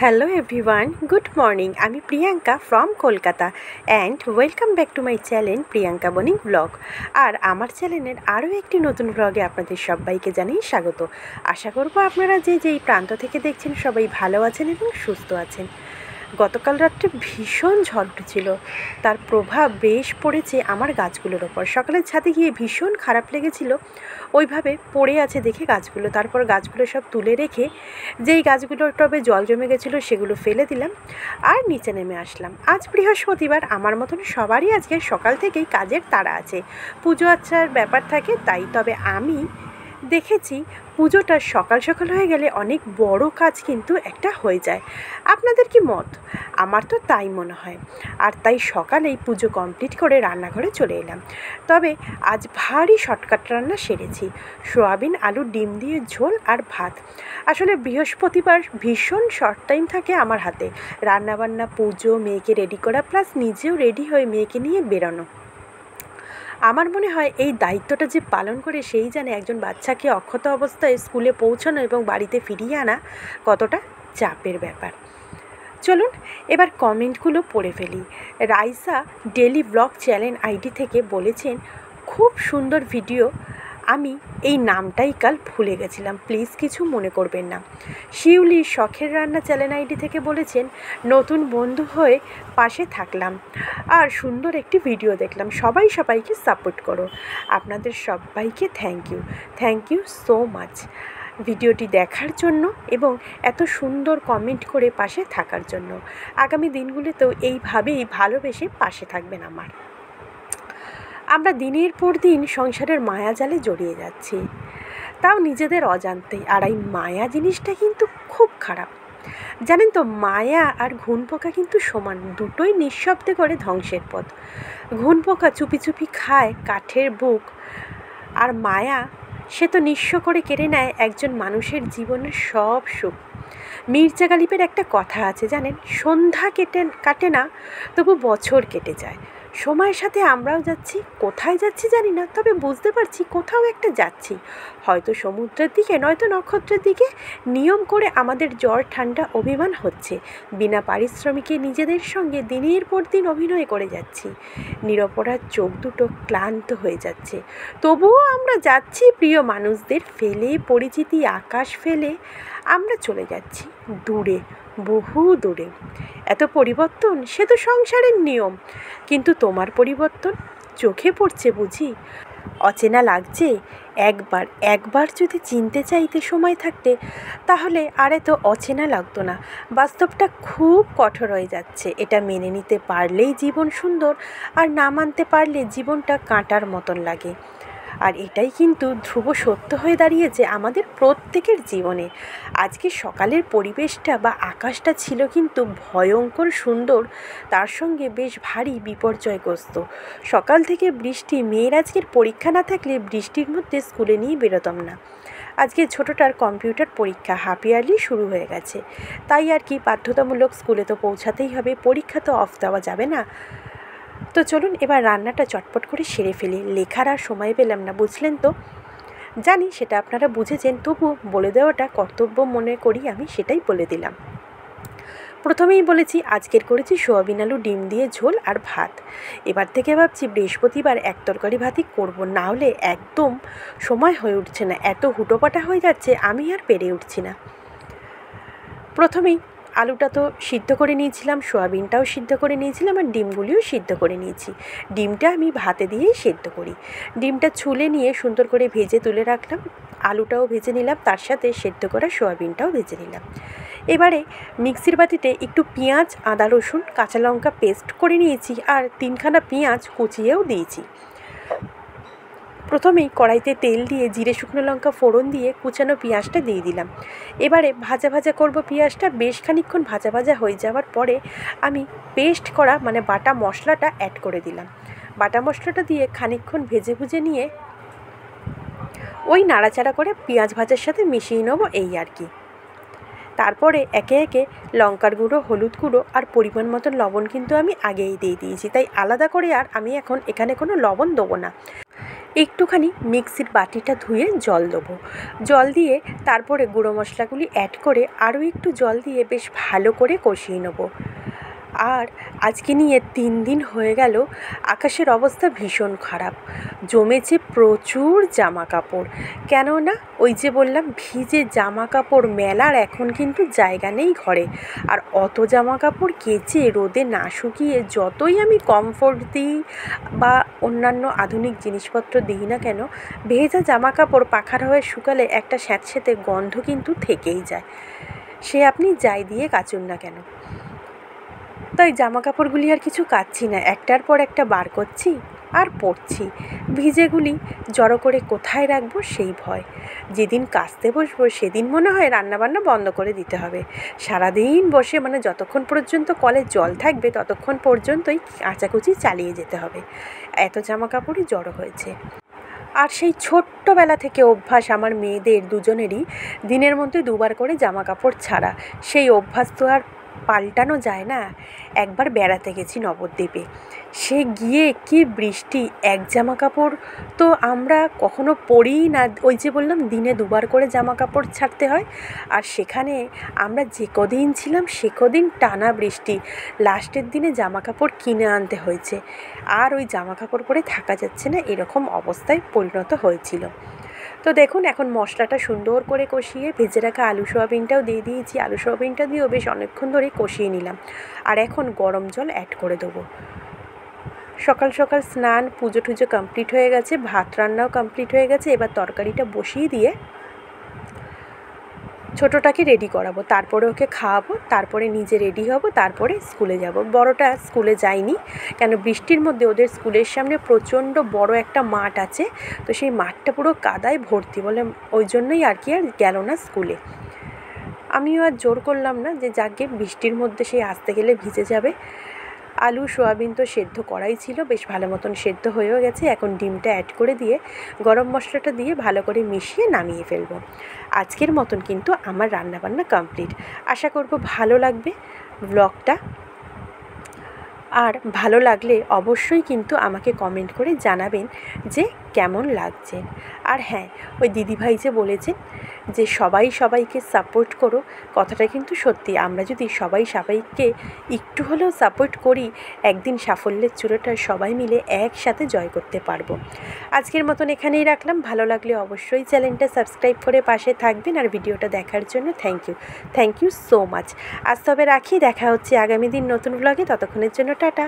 Hello everyone, good morning. আমি Priyanka from Kolkata and welcome back to my channel Priyanka বনি blog. আর আমার চ্যানেলের আরও একটি নতুন ব্লগে আপনাদের সবাইকে জানাই স্বাগত। আশা করব আপনারা যেই প্রান্ত থেকে দেখছেন সবাই ভালো আছেন এবং সুস্থ আছেন। গতকাল রাত্রে ভীষণ ঝড় ছিল, তার প্রভাব বেশ পড়েছে আমার গাছগুলোর ওপর। সকালে ছাদে গিয়ে ভীষণ খারাপ লেগেছিল, ওইভাবে পড়ে আছে দেখে গাছগুলো। তারপর গাছগুলো সব তুলে রেখে যেই গাছগুলোর টবে জল জমে গেছিলো সেগুলো ফেলে দিলাম আর নিচে নেমে আসলাম। আজ বৃহস্পতিবার, আমার মতন সবারই আজকে সকাল থেকেই কাজের তাড়া আছে, পুজো আচ্ছার ব্যাপার থাকে তাই। তবে আমি দেখেছি পুজোটা সকাল সকাল হয়ে গেলে অনেক বড় কাজ কিন্তু একটা হয়ে যায়। আপনাদের কি মত? আমার তো তাই মনে হয়। আর তাই সকালেই পুজো কমপ্লিট করে রান্নাঘরে চলে এলাম। তবে আজ ভারী শর্টকাট রান্না সেরেছি, সোয়াবিন আলু ডিম দিয়ে ঝোল আর ভাত। আসলে বৃহস্পতিবার ভীষণ শর্ট টাইম থাকে আমার হাতে, রান্নাবান্না, পুজো, মেয়েকে রেডি করা, প্লাস নিজেও রেডি হয়ে মেয়েকে নিয়ে বেরোনো। আমার মনে হয় এই দায়িত্বটা যে পালন করে সেই জানে একজন বাচ্চাকে অক্ষত অবস্থায় স্কুলে পৌঁছানো এবং বাড়িতে ফিরিয়ে আনা কতটা চাপের ব্যাপার। চলুন এবার কমেন্টগুলো পড়ে ফেলি। Raisa daily blog channel ID থেকে বলেছেন, খুব সুন্দর ভিডিও, আমি এই নামটাই কাল ভুলে গেছিলাম, প্লিজ কিছু মনে করবেন না। শিউলি শখের রান্না চ্যানেল আইডি থেকে বলেছেন, নতুন বন্ধু হয়ে পাশে থাকলাম আর সুন্দর একটি ভিডিও দেখলাম, সবাইকে সাপোর্ট করো। আপনাদের সবাইকে থ্যাংক ইউ সো মাচ ভিডিওটি দেখার জন্য এবং এত সুন্দর কমেন্ট করে পাশে থাকার জন্য। আগামী দিনগুলিতেও এইভাবেই ভালোবেসে পাশে থাকবেন আমার। আমরা দিনের পর দিন সংসারের মায়াজালে জড়িয়ে যাচ্ছি, তাও নিজেদের অজান্তেই। আর এই মায়া জিনিসটা কিন্তু খুব খারাপ, জানেন তো? মায়া আর ঘুণ পোকা কিন্তু সমান, দুটোই নিঃশব্দে করে ধ্বংসের পথ। ঘুণ পোকা চুপি চুপি খায় কাঠের বুক, আর মায়া সে তো নিঃস্ব করে কেড়ে নেয় একজন মানুষের জীবনের সব সুখ। মির্জা গালিবের একটা কথা আছে জানেন, সন্ধ্যা কাটে না তবু বছর কেটে যায়। সময়ের সাথে আমরাও যাচ্ছি, কোথায় যাচ্ছি জানি না, তবে বুঝতে পারছি কোথাও একটা যাচ্ছি, হয়তো সমুদ্রের দিকে, নয়তো নক্ষত্রের দিকে। নিয়ম করে আমাদের জ্বর ঠান্ডা অভিমান হচ্ছে, বিনা পারিশ্রমিকে নিজেদের সঙ্গে দিনের পর দিন অভিনয় করে যাচ্ছি। নিরপরাধ চোখ দুটো ক্লান্ত হয়ে যাচ্ছে, তবুও আমরা যাচ্ছি প্রিয় মানুষদের ফেলে, পরিচিতি আকাশ ফেলে আমরা চলে যাচ্ছি দূরে, বহু দূরে। এত পরিবর্তন, সে তো সংসারের নিয়ম, কিন্তু তোমার পরিবর্তন চোখে পড়ছে বুঝি? অচেনা লাগছে? একবার যদি চিনতে চাইতে সময় থাকতে, তাহলে আর এত অচেনা লাগতো না। বাস্তবটা খুব কঠোর হয়ে যাচ্ছে, এটা মেনে নিতে পারলেই জীবন সুন্দর, আর না মানতে পারলে জীবনটা কাঁটার মতন লাগে। আর এটাই কিন্তু ধ্রুব সত্য হয়ে দাঁড়িয়েছে আমাদের প্রত্যেকের জীবনে। আজকে সকালের পরিবেশটা বা আকাশটা ছিল কিন্তু ভয়ঙ্কর সুন্দর, তার সঙ্গে বেশ ভারী বিপর্যয়গ্রস্ত। সকাল থেকে বৃষ্টি, মেয়ের আজকের পরীক্ষা না থাকলে বৃষ্টির মধ্যে স্কুলে নিয়ে বেরোতাম না। আজকে ছোটোটার কম্পিউটার পরীক্ষা হাফ ইয়ারলি শুরু হয়ে গেছে, তাই আর কি বাধ্যতামূলক স্কুলে তো পৌঁছাতেই হবে, পরীক্ষা তো অফ দেওয়া যাবে না। তো চলুন এবার রান্নাটা চটপট করে সেরে ফেলি, লেখার আর সময় পেলাম না, বুঝলেন তো? জানি সেটা আপনারা বুঝেছেন, তবু বলে দেওয়াটা কর্তব্য মনে করি, আমি সেটাই বলে দিলাম। প্রথমেই বলেছি আজকের করেছি সোয়াবিন আলু ডিম দিয়ে ঝোল আর ভাত। এবার থেকে ভাবছি বৃহস্পতিবার এক তরকারি ভাতই করবো, না হলে একদম সময় হয়ে উঠছে না, এত হুটোপাটা হয়ে যাচ্ছে, আমি আর পেরে উঠছি না। প্রথমেই আলুটা তো সিদ্ধ করে নিয়েছিলাম, সোয়াবিনটাও সিদ্ধ করে নিয়েছিলাম, আর ডিমগুলিও সিদ্ধ করে নিয়েছি। ডিমটা আমি ভাতে দিয়েই সিদ্ধ করি। ডিমটা ছুলে নিয়ে সুন্দর করে ভেজে তুলে রাখলাম, আলুটাও ভেজে নিলাম, তার সাথে সিদ্ধ করা সোয়াবিনটাও ভেজে নিলাম। এবারে মিক্সির বাটিতে একটু পেঁয়াজ, আদা রসুন কাঁচা লঙ্কা পেস্ট করে নিয়েছি, আর 3খানা পেঁয়াজ কুচিয়েও দিয়েছি। প্রথমেই কড়াইতে তেল দিয়ে জিরে শুকনো লঙ্কা ফোড়ন দিয়ে কুচানো পেঁয়াজটা দিয়ে দিলাম। এবারে ভাজা করব পেঁয়াজটা, বেশ খানিকক্ষণ ভাজা হয়ে যাওয়ার পরে আমি পেস্ট করা মানে বাটা মশলাটা অ্যাড করে দিলাম। বাটা মশলাটা দিয়ে খানিকক্ষণ ভেজে নিয়ে ওই নাড়াচাড়া করে পেঁয়াজ ভাজার সাথে মিশিয়ে নেবো, এই আর কি। তারপরে একে একে লঙ্কার গুঁড়ো, হলুদ গুঁড়ো আর পরিমাণ মতো লবণ কিন্তু আমি আগেই দিয়ে দিয়েছি, তাই আলাদা করে আর আমি এখন এখানে কোনো লবণ দেবো না। একটুখানি মিক্সির বাটিটা ধুয়ে জল দেবো। জল দিয়ে তারপরে গুঁড়ো মশলাগুলি অ্যাড করে আরও একটু জল দিয়ে বেশ ভালো করে কষিয়ে নেবো। আর আজকে নিয়ে 3 দিন হয়ে গেল, আকাশের অবস্থা ভীষণ খারাপ, জমেছে প্রচুর জামা কাপড়। কেননা ওই যে বললাম ভিজে জামা কাপড় মেলার এখন কিন্তু জায়গা নেই ঘরে। আর অত জামা কাপড় কেচে রোদে না শুকিয়ে যতই আমি কমফোর্ট দিই বা অন্যান্য আধুনিক জিনিসপত্র দিই না কেন, ভেজা জামা কাপড় পাখার হয়ে শুকালে একটা স্যাঁতসেঁতে গন্ধ কিন্তু থেকেই যায়, সে আপনি যাই দিয়ে কাচুন না কেন। তাই জামা কাপড়গুলি আর কিছু কাচ্ছি না, একটার পর একটা বার করছি আর পরছি। ভিজেগুলি জড়ো করে কোথায় রাখবো সেই ভয়। যেদিন কাচতে বসবো সেদিন মনে হয় রান্নাবান্না বন্ধ করে দিতে হবে। সারাদিন বসে মানে যতক্ষণ পর্যন্ত কলে জল থাকবে ততক্ষণ পর্যন্তই কাচাকুচি চালিয়ে যেতে হবে, এত জামা কাপড়ই জড়ো হয়েছে। আর সেই ছোট্টবেলা থেকে অভ্যাস আমার মেয়েদের দুজনেরই দিনের মধ্যে 2 বার করে জামা কাপড় ছাড়া। সেই অভ্যাস তো আর পাল্টানো যায় না। একবার বেড়াতে গেছি নবদ্বীপে, সে গিয়ে কি বৃষ্টি, এক জামা কাপড় তো আমরা কখনো পরিই না। ওই যে বললাম দিনে 2 বার করে জামা কাপড় ছাড়তে হয়, আর সেখানে আমরা যে কদিন ছিলাম সে কদিন টানা বৃষ্টি, লাস্টের দিনে জামা কাপড় কিনে আনতে হয়েছে। আর ওই জামা কাপড় পরে থাকা যাচ্ছে না, এরকম অবস্থায় পরিণত হয়েছিল। তো দেখুন এখন মশলাটা সুন্দর করে কষিয়ে ভেজে রাখা আলু সোয়াবিনটাও দিয়ে দিয়েছি। আলু সোয়াবিনটা দিয়েও বেশ অনেকক্ষণ ধরে কষিয়ে নিলাম। আর এখন গরম জল অ্যাড করে দেবো। সকাল সকাল স্নান পুজো টুজো কমপ্লিট হয়ে গেছে, ভাত রান্নাও কমপ্লিট হয়ে গেছে। এবার তরকারিটা বসিয়ে দিয়ে ছোটোটাকে রেডি করাবো, তারপরে ওকে খাওয়াবো, তারপরে নিজে রেডি হব, তারপরে স্কুলে যাব। বড়টা স্কুলে যায়নি, কেন বৃষ্টির মধ্যে ওদের স্কুলের সামনে প্রচণ্ড বড় একটা মাঠ আছে, তো সেই মাঠটা পুরো কাদায় ভর্তি, বলে ওই জন্যই আর গেল না স্কুলে। আমিও আর জোর করলাম না যে যাকে বৃষ্টির মধ্যে সেই আসতে গেলে ভিজে যাবে। আলু সোয়াবিন তো সেদ্ধ করাই ছিল, বেশ ভালো মতন সেদ্ধ হয়েও গেছে। এখন ডিমটা অ্যাড করে দিয়ে গরম মশলাটা দিয়ে ভালো করে মিশিয়ে নামিয়ে ফেলবো। আজকের মতন কিন্তু আমার রান্নাবান্না কমপ্লিট। আশা করব ভালো লাগবে ব্লগটা। আর ভালো লাগলে অবশ্যই কিন্তু আমাকে কমেন্ট করে জানাবেন যে কেমন লাগছে। আর হ্যাঁ, ওই দিদিভাই যে বলেছেন যে সবাই সবাইকে সাপোর্ট করো, কথাটা কিন্তু সত্যি। আমরা যদি সবাই সবাইকে একটু হলেও সাপোর্ট করি, একদিন সাফল্যের চূড়াটা সবাই মিলে একসাথে জয় করতে পারবো। আজকের মতন এখানেই রাখলাম। ভালো লাগলে অবশ্যই চ্যানেলটা সাবস্ক্রাইব করে পাশে থাকবেন। আর ভিডিওটা দেখার জন্য থ্যাংক ইউ সো মাচ। আজ তবে রাখি, দেখা হচ্ছে আগামী দিন নতুন ব্লগে। ততক্ষণের জন্য টাটা।